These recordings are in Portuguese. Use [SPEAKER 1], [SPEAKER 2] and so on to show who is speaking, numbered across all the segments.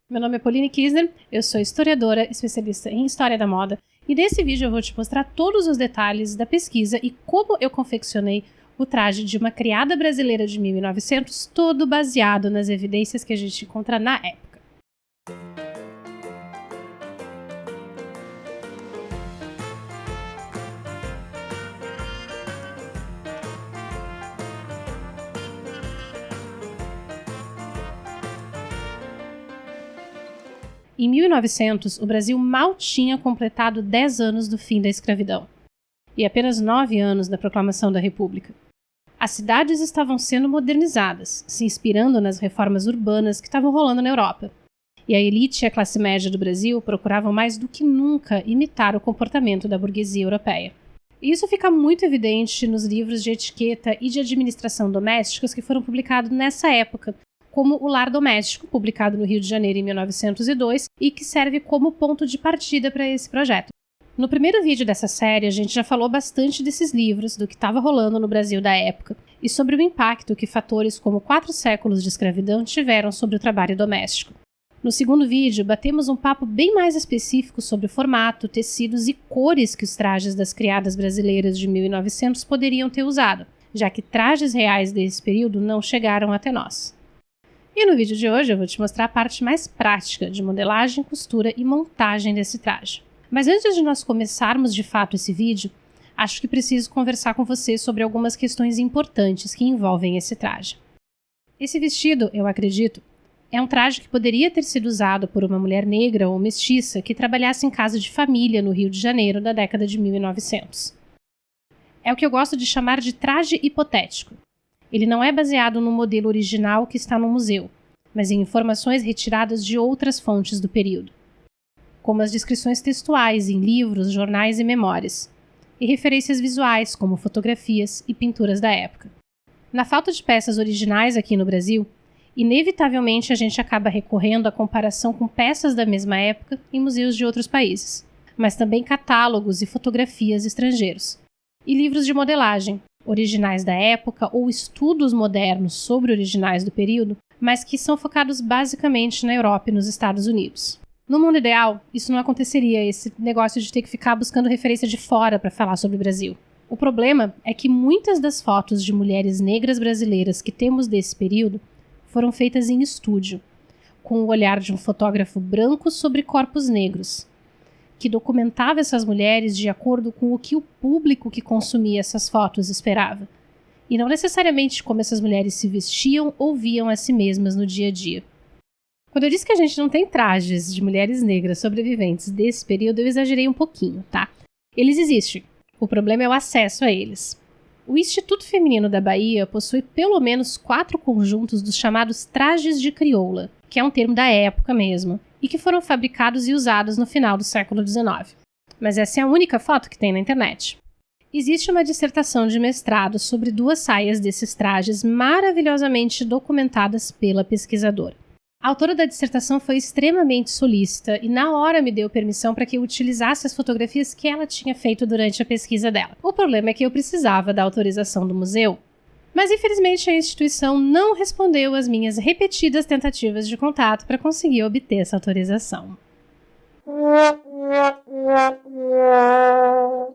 [SPEAKER 1] Meu nome é Pauline Kisner, eu sou historiadora, especialista em História da Moda, e nesse vídeo eu vou te mostrar todos os detalhes da pesquisa e como eu confeccionei o traje de uma criada brasileira de 1900, todo baseado nas evidências que a gente encontra na época. Em 1900, o Brasil mal tinha completado 10 anos do fim da escravidão, e apenas 9 anos da proclamação da República. As cidades estavam sendo modernizadas, se inspirando nas reformas urbanas que estavam rolando na Europa. E a elite e a classe média do Brasil procuravam mais do que nunca imitar o comportamento da burguesia europeia. E isso fica muito evidente nos livros de etiqueta e de administração domésticas que foram publicados nessa época, como O Lar Doméstico, publicado no Rio de Janeiro em 1902, e que serve como ponto de partida para esse projeto. No primeiro vídeo dessa série, a gente já falou bastante desses livros, do que estava rolando no Brasil da época, e sobre o impacto que fatores como 4 séculos de escravidão tiveram sobre o trabalho doméstico. No segundo vídeo, batemos um papo bem mais específico sobre o formato, tecidos e cores que os trajes das criadas brasileiras de 1900 poderiam ter usado, já que trajes reais desse período não chegaram até nós. E no vídeo de hoje eu vou te mostrar a parte mais prática de modelagem, costura e montagem desse traje. Mas antes de nós começarmos de fato esse vídeo, acho que preciso conversar com você sobre algumas questões importantes que envolvem esse traje. Esse vestido, eu acredito, é um traje que poderia ter sido usado por uma mulher negra ou mestiça que trabalhasse em casa de família no Rio de Janeiro da década de 1900. É o que eu gosto de chamar de traje hipotético. Ele não é baseado no modelo original que está no museu, mas em informações retiradas de outras fontes do período, como as descrições textuais em livros, jornais e memórias, e referências visuais como fotografias e pinturas da época. Na falta de peças originais aqui no Brasil, inevitavelmente a gente acaba recorrendo à comparação com peças da mesma época em museus de outros países, mas também catálogos e fotografias estrangeiros, e livros de modelagem, originais da época ou estudos modernos sobre originais do período, mas que são focados basicamente na Europa e nos Estados Unidos. No mundo ideal, isso não aconteceria, esse negócio de ter que ficar buscando referência de fora para falar sobre o Brasil. O problema é que muitas das fotos de mulheres negras brasileiras que temos desse período foram feitas em estúdio, com o olhar de um fotógrafo branco sobre corpos negros, que documentava essas mulheres de acordo com o que o público que consumia essas fotos esperava, e não necessariamente como essas mulheres se vestiam ou viam a si mesmas no dia a dia. Quando eu disse que a gente não tem trajes de mulheres negras sobreviventes desse período, eu exagerei um pouquinho, tá? Eles existem, o problema é o acesso a eles. O Instituto Feminino da Bahia possui pelo menos 4 conjuntos dos chamados trajes de crioula, que é um termo da época mesmo, e que foram fabricados e usados no final do século XIX. Mas essa é a única foto que tem na internet. Existe uma dissertação de mestrado sobre 2 saias desses trajes maravilhosamente documentadas pela pesquisadora. A autora da dissertação foi extremamente solícita e na hora me deu permissão para que eu utilizasse as fotografias que ela tinha feito durante a pesquisa dela. O problema é que eu precisava da autorização do museu, mas infelizmente a instituição não respondeu às minhas repetidas tentativas de contato para conseguir obter essa autorização.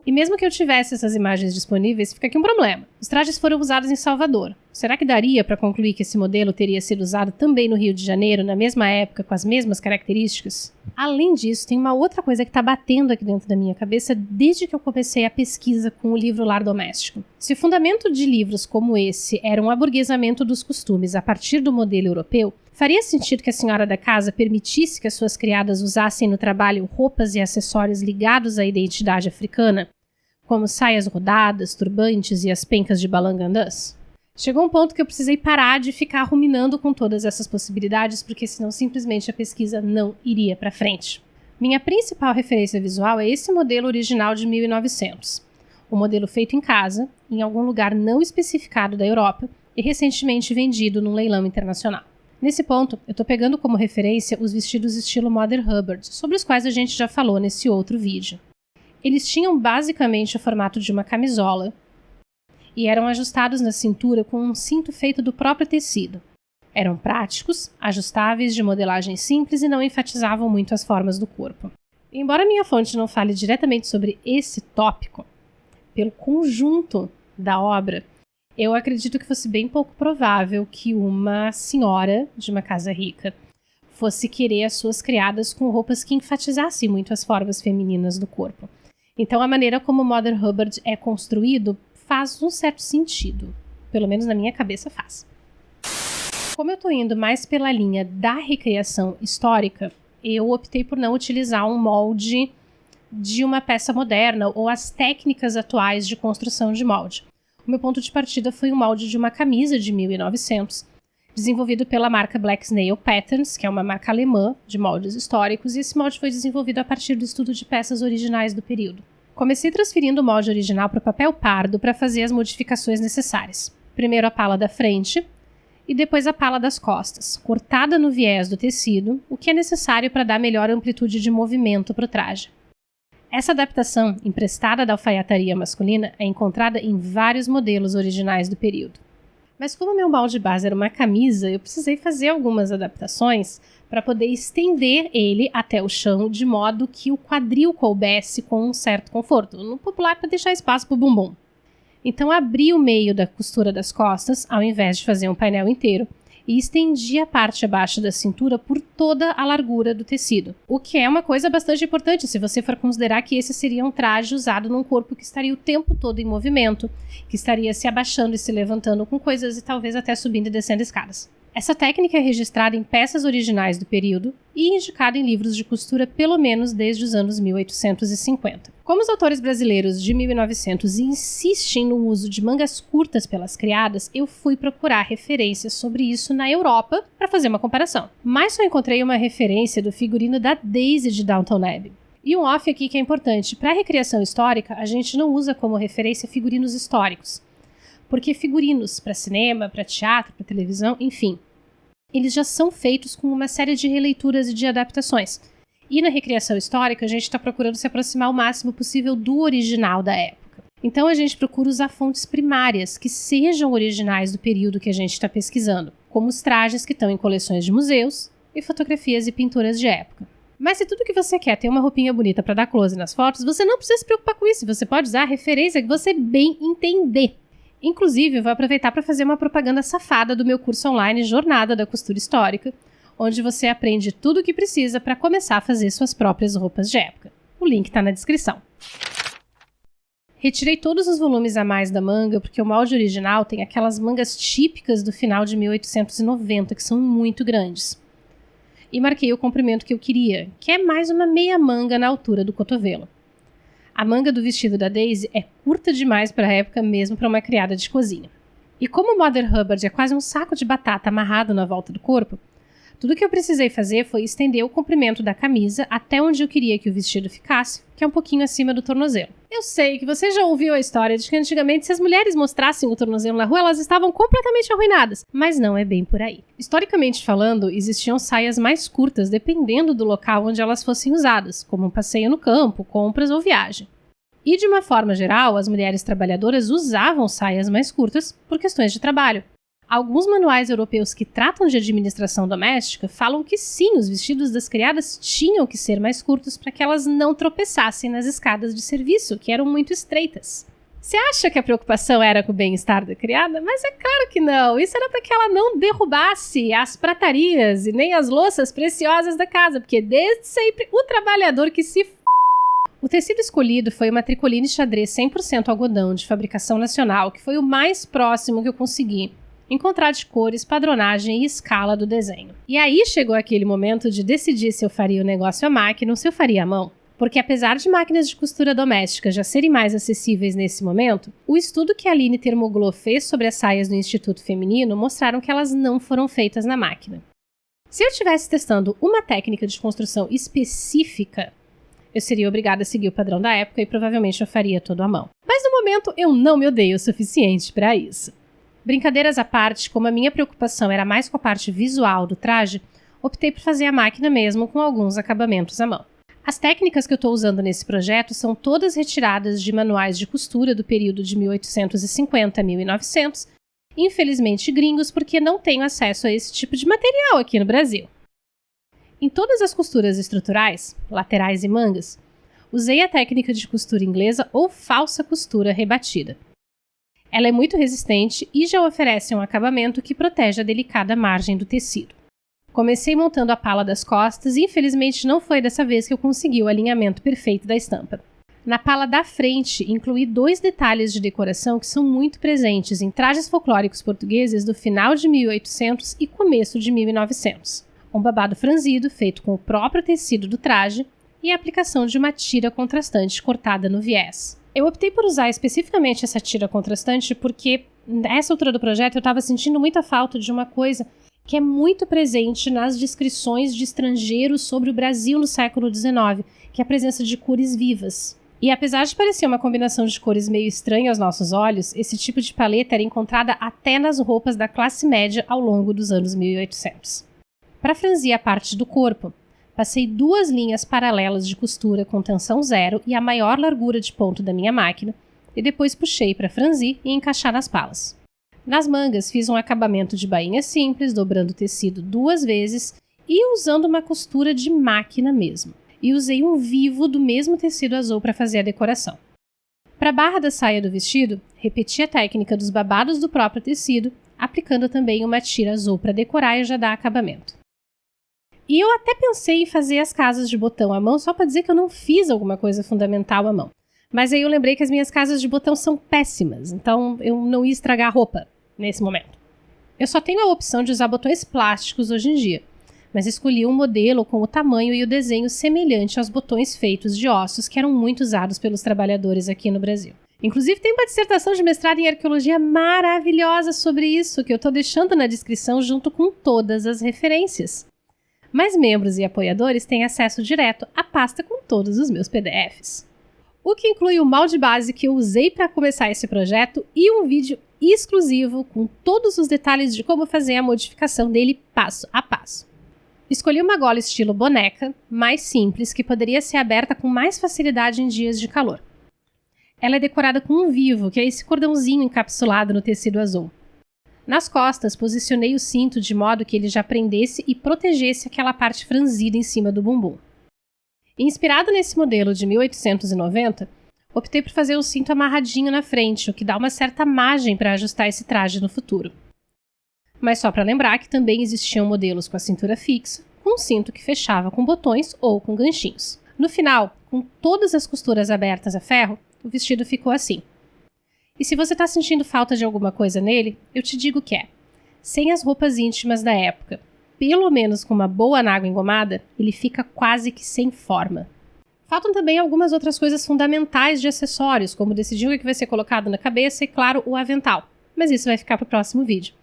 [SPEAKER 1] E mesmo que eu tivesse essas imagens disponíveis, fica aqui um problema. Os trajes foram usados em Salvador. Será que daria para concluir que esse modelo teria sido usado também no Rio de Janeiro, na mesma época, com as mesmas características? Além disso, tem uma outra coisa que está batendo aqui dentro da minha cabeça desde que eu comecei a pesquisa com o livro Lar Doméstico. Se o fundamento de livros como esse era um aburguesamento dos costumes a partir do modelo europeu, faria sentido que a senhora da casa permitisse que as suas criadas usassem no trabalho roupas e acessórios ligados à identidade africana, como saias rodadas, turbantes e as pencas de balangandãs? Chegou um ponto que eu precisei parar de ficar ruminando com todas essas possibilidades, porque senão simplesmente a pesquisa não iria para frente. Minha principal referência visual é esse modelo original de 1900. O modelo feito em casa, em algum lugar não especificado da Europa e recentemente vendido num leilão internacional. Nesse ponto, eu estou pegando como referência os vestidos estilo Mother Hubbard, sobre os quais a gente já falou nesse outro vídeo. Eles tinham basicamente o formato de uma camisola e eram ajustados na cintura com um cinto feito do próprio tecido. Eram práticos, ajustáveis, de modelagem simples e não enfatizavam muito as formas do corpo. Embora minha fonte não fale diretamente sobre esse tópico, pelo conjunto da obra, eu acredito que fosse bem pouco provável que uma senhora de uma casa rica fosse querer as suas criadas com roupas que enfatizassem muito as formas femininas do corpo. Então a maneira como Mother Hubbard é construído faz um certo sentido. Pelo menos na minha cabeça faz. Como eu estou indo mais pela linha da recriação histórica, eu optei por não utilizar um molde de uma peça moderna ou as técnicas atuais de construção de molde. O meu ponto de partida foi o molde de uma camisa de 1900, desenvolvido pela marca Black Snail Patterns, que é uma marca alemã de moldes históricos, e esse molde foi desenvolvido a partir do estudo de peças originais do período. Comecei transferindo o molde original para o papel pardo para fazer as modificações necessárias. Primeiro a pala da frente e depois a pala das costas, cortada no viés do tecido, o que é necessário para dar melhor amplitude de movimento para o traje. Essa adaptação, emprestada da alfaiataria masculina, é encontrada em vários modelos originais do período. Mas como meu molde base era uma camisa, eu precisei fazer algumas adaptações para poder estender ele até o chão de modo que o quadril coubesse com um certo conforto, no popular para deixar espaço para o bumbum. Então abri o meio da costura das costas, ao invés de fazer um painel inteiro, e estendi a parte abaixo da cintura por toda a largura do tecido. O que é uma coisa bastante importante se você for considerar que esse seria um traje usado num corpo que estaria o tempo todo em movimento, que estaria se abaixando e se levantando com coisas e talvez até subindo e descendo escadas. Essa técnica é registrada em peças originais do período e indicada em livros de costura pelo menos desde os anos 1850. Como os autores brasileiros de 1900 insistem no uso de mangas curtas pelas criadas, eu fui procurar referências sobre isso na Europa para fazer uma comparação. Mas só encontrei uma referência do figurino da Daisy de Downton Abbey. E um off aqui que é importante, para a recriação histórica, a gente não usa como referência figurinos históricos. Porque figurinos para cinema, para teatro, para televisão, enfim, eles já são feitos com uma série de releituras e de adaptações. E na recriação histórica, a gente está procurando se aproximar o máximo possível do original da época. Então a gente procura usar fontes primárias que sejam originais do período que a gente está pesquisando, como os trajes que estão em coleções de museus e fotografias e pinturas de época. Mas se tudo que você quer ter uma roupinha bonita para dar close nas fotos, você não precisa se preocupar com isso, você pode usar a referência que você bem entender. Inclusive, eu vou aproveitar para fazer uma propaganda safada do meu curso online Jornada da Costura Histórica, onde você aprende tudo o que precisa para começar a fazer suas próprias roupas de época. O link está na descrição. Retirei todos os volumes a mais da manga, porque o molde original tem aquelas mangas típicas do final de 1890, que são muito grandes. E marquei o comprimento que eu queria, que é mais uma meia manga na altura do cotovelo. A manga do vestido da Daisy é curta demais para a época, mesmo para uma criada de cozinha. E como Mother Hubbard é quase um saco de batata amarrado na volta do corpo, tudo que eu precisei fazer foi estender o comprimento da camisa até onde eu queria que o vestido ficasse, que é um pouquinho acima do tornozelo. Eu sei que você já ouviu a história de que antigamente, se as mulheres mostrassem o tornozelo na rua, elas estavam completamente arruinadas, mas não é bem por aí. Historicamente falando, existiam saias mais curtas dependendo do local onde elas fossem usadas, como um passeio no campo, compras ou viagem. E de uma forma geral, as mulheres trabalhadoras usavam saias mais curtas por questões de trabalho. Alguns manuais europeus que tratam de administração doméstica falam que sim, os vestidos das criadas tinham que ser mais curtos para que elas não tropeçassem nas escadas de serviço, que eram muito estreitas. Você acha que a preocupação era com o bem-estar da criada? Mas é claro que não. Isso era para que ela não derrubasse as pratarias e nem as louças preciosas da casa, porque desde sempre o trabalhador que se O tecido escolhido foi uma tricoline xadrez 100% algodão de fabricação nacional, que foi o mais próximo que eu consegui encontrar de cores, padronagem e escala do desenho. E aí chegou aquele momento de decidir se eu faria o negócio à máquina ou se eu faria à mão. Porque apesar de máquinas de costura doméstica já serem mais acessíveis nesse momento, o estudo que a Aline Termoglou fez sobre as saias do Instituto Feminino mostraram que elas não foram feitas na máquina. Se eu estivesse testando uma técnica de construção específica, eu seria obrigada a seguir o padrão da época e provavelmente eu faria tudo à mão. Mas no momento eu não me odeio o suficiente para isso. Brincadeiras à parte, como a minha preocupação era mais com a parte visual do traje, optei por fazer a máquina mesmo com alguns acabamentos à mão. As técnicas que eu estou usando nesse projeto são todas retiradas de manuais de costura do período de 1850 a 1900, Infelizmente gringos, porque não tenho acesso a esse tipo de material aqui no Brasil. Em todas as costuras estruturais, laterais e mangas, usei a técnica de costura inglesa ou falsa costura rebatida. Ela é muito resistente e já oferece um acabamento que protege a delicada margem do tecido. Comecei montando a pala das costas e infelizmente não foi dessa vez que eu consegui o alinhamento perfeito da estampa. Na pala da frente, incluí 2 detalhes de decoração que são muito presentes em trajes folclóricos portugueses do final de 1800 e começo de 1900. Um babado franzido feito com o próprio tecido do traje e a aplicação de uma tira contrastante cortada no viés. Eu optei por usar especificamente essa tira contrastante porque, nessa altura do projeto, eu estava sentindo muita falta de uma coisa que é muito presente nas descrições de estrangeiros sobre o Brasil no século XIX, que é a presença de cores vivas. E apesar de parecer uma combinação de cores meio estranha aos nossos olhos, esse tipo de paleta era encontrada até nas roupas da classe média ao longo dos anos 1800. Para franzir a parte do corpo, passei 2 linhas paralelas de costura com tensão 0 e a maior largura de ponto da minha máquina, e depois puxei para franzir e encaixar nas palas. Nas mangas, fiz um acabamento de bainha simples, dobrando o tecido 2 vezes e usando uma costura de máquina mesmo. E usei um vivo do mesmo tecido azul para fazer a decoração. Para a barra da saia do vestido, repeti a técnica dos babados do próprio tecido, aplicando também uma tira azul para decorar e já dar acabamento. E eu até pensei em fazer as casas de botão à mão só para dizer que eu não fiz alguma coisa fundamental à mão. Mas aí eu lembrei que as minhas casas de botão são péssimas, então eu não ia estragar a roupa nesse momento. Eu só tenho a opção de usar botões plásticos hoje em dia, mas escolhi um modelo com o tamanho e o desenho semelhante aos botões feitos de ossos que eram muito usados pelos trabalhadores aqui no Brasil. Inclusive tem uma dissertação de mestrado em arqueologia maravilhosa sobre isso, que eu estou deixando na descrição junto com todas as referências. Mas membros e apoiadores têm acesso direto à pasta com todos os meus PDFs. O que inclui o molde base que eu usei para começar esse projeto e um vídeo exclusivo com todos os detalhes de como fazer a modificação dele passo a passo. Escolhi uma gola estilo boneca, mais simples, que poderia ser aberta com mais facilidade em dias de calor. Ela é decorada com um vivo, que é esse cordãozinho encapsulado no tecido azul. Nas costas, posicionei o cinto de modo que ele já prendesse e protegesse aquela parte franzida em cima do bumbum. Inspirado nesse modelo de 1890, optei por fazer o cinto amarradinho na frente, o que dá uma certa margem para ajustar esse traje no futuro. Mas só para lembrar que também existiam modelos com a cintura fixa, com um cinto que fechava com botões ou com ganchinhos. No final, com todas as costuras abertas a ferro, o vestido ficou assim. E se você está sentindo falta de alguma coisa nele, eu te digo que sem as roupas íntimas da época, pelo menos com uma boa anágua engomada, ele fica quase que sem forma. Faltam também algumas outras coisas fundamentais de acessórios, como decidir o que vai ser colocado na cabeça e, claro, o avental. Mas isso vai ficar para o próximo vídeo.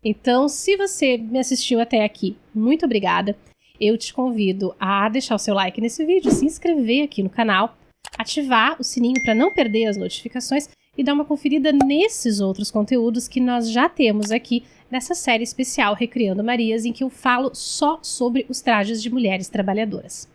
[SPEAKER 1] Então, se você me assistiu até aqui, muito obrigada. Eu te convido a deixar o seu like nesse vídeo, se inscrever aqui no canal, ativar o sininho para não perder as notificações e dar uma conferida nesses outros conteúdos que nós já temos aqui nessa série especial Recriando Marias, em que eu falo só sobre os trajes de mulheres trabalhadoras.